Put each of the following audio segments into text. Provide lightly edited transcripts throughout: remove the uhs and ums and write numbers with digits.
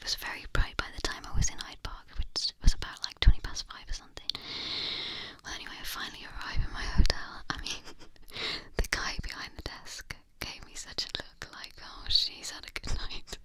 was very bright by the time I was in Hyde Park, which was about like 5 or something. Well, anyway, I finally arrived in my hotel. I mean, the guy behind the desk gave me such a look like, oh, she's had a good night.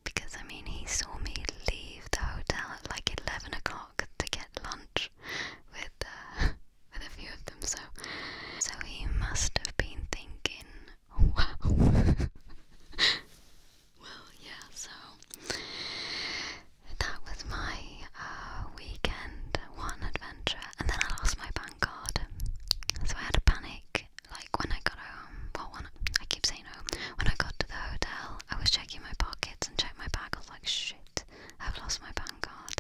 Because, I mean, he saw me leave the hotel at like 11 o'clock to get lunch with a few of them, so he must have been thinking, wow. Well, yeah, so that was my weekend one adventure, and then I lost my bank card, so I had a panic, like when I got home, I keep saying home, when I got to the hotel, I was checking my pockets and checked my bag. I was like, shit, I've lost my bank card.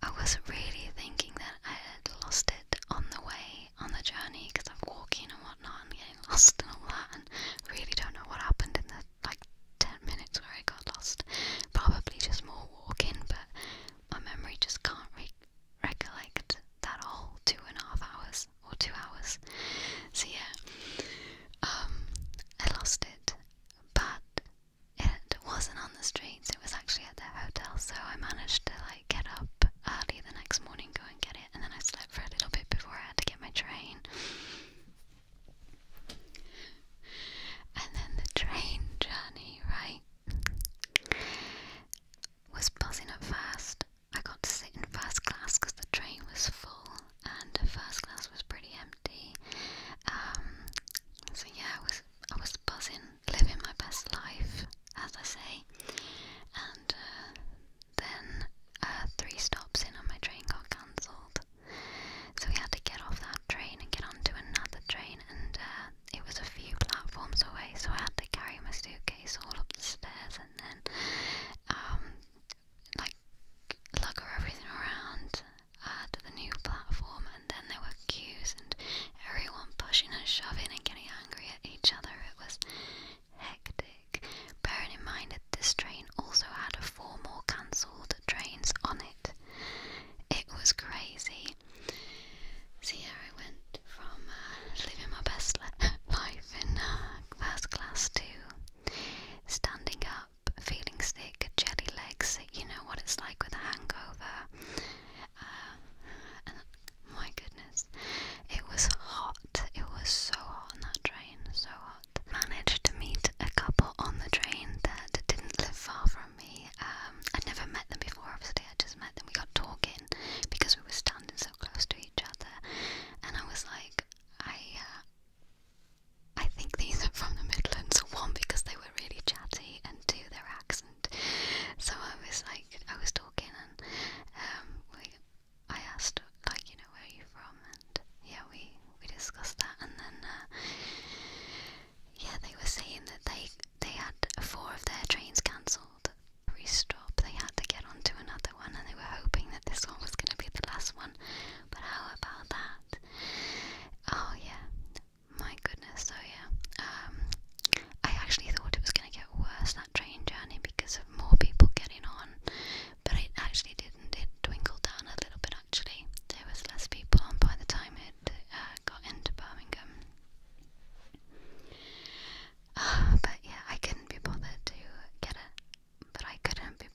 I wasn't really thinking that I had lost it on the way, on the journey, because I'm walking and whatnot and getting lost and all that, and really don't know what happened in the like 10 minutes where I got lost. Probably just more walking, but my memory just can't recollect that whole 2.5 hours or 2 hours. So yeah, I lost it, but it wasn't on the streets, it was actually at the hotel, so I managed to like get up early the next morning, go and get it, and then I slept for a little bit before I had to get my train. And then the train journey, right, was buzzing at first. I got to sit in first class because the train was full and first class was pretty empty. So yeah, I was buzzing, living my best life, as I say. And then 3 stops in and my train got cancelled. So we had to get off that train and get onto another train, and it was a few platforms away, so I had to carry my suitcase all up the stairs and then like lug everything around to the new platform, and then there were queues and everyone pushing and shoving and getting angry at each other. It was hectic, bearing in mind that this train also had 4 more cancelled trains on it. It was crazy. So yeah, I went from living my best life in first class to standing up, feeling sick, jelly legs, you know what it's like with a hangover. And my goodness, it was hot. It was so hot on that train, so hot. Managed to meet a couple on the train that didn't live far from me. I'd never met them before, obviously. I just met them. We got talking because we were standing so close to each other, and I was like, I think these are from the Midlands. 1, because they were really chatty, and 2, their accent. So I was talking, and I asked, like, you know, where are you from? And yeah, we discussed that, and then yeah, they were saying that they had 4 of their trains cancelled. Every stop they had to get onto another one, and they were hoping that this one was going to be the last one. But how about that? Oh yeah, my goodness. So yeah, I actually thought it was going to get worse, that train journey, because of more people getting on, but it actually didn't. It dwindled down a little bit actually. There was less people on by the time it got into Birmingham. But yeah, I couldn't be bothered to get it. But I couldn't be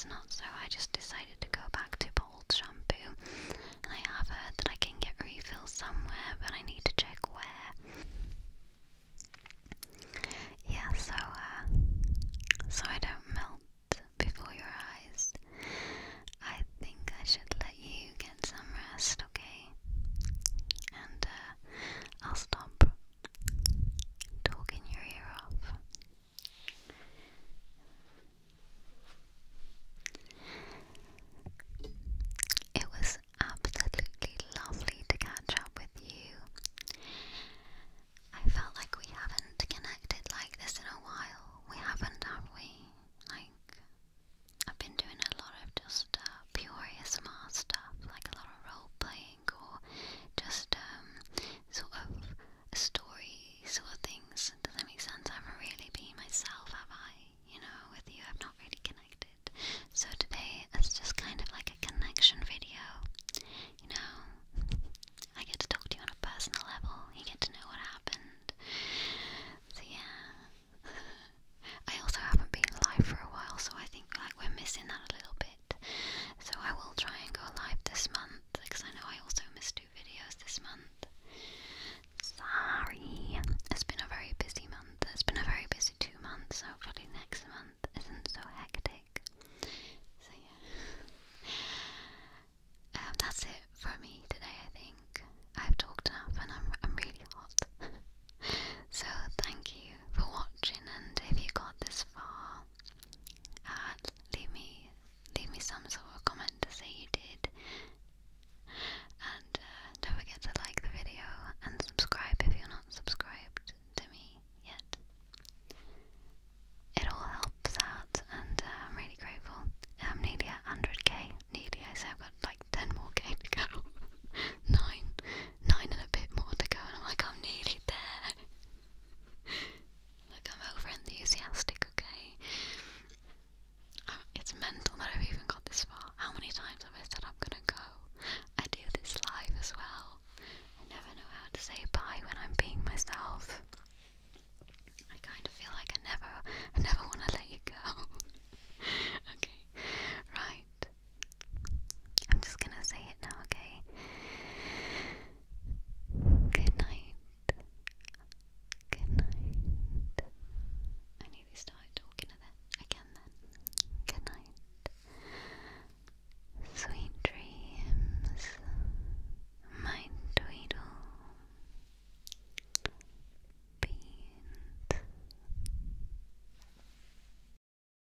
it's not, so I just decided to go back to Bold shampoo. And I have heard that I can get refills somewhere, but I need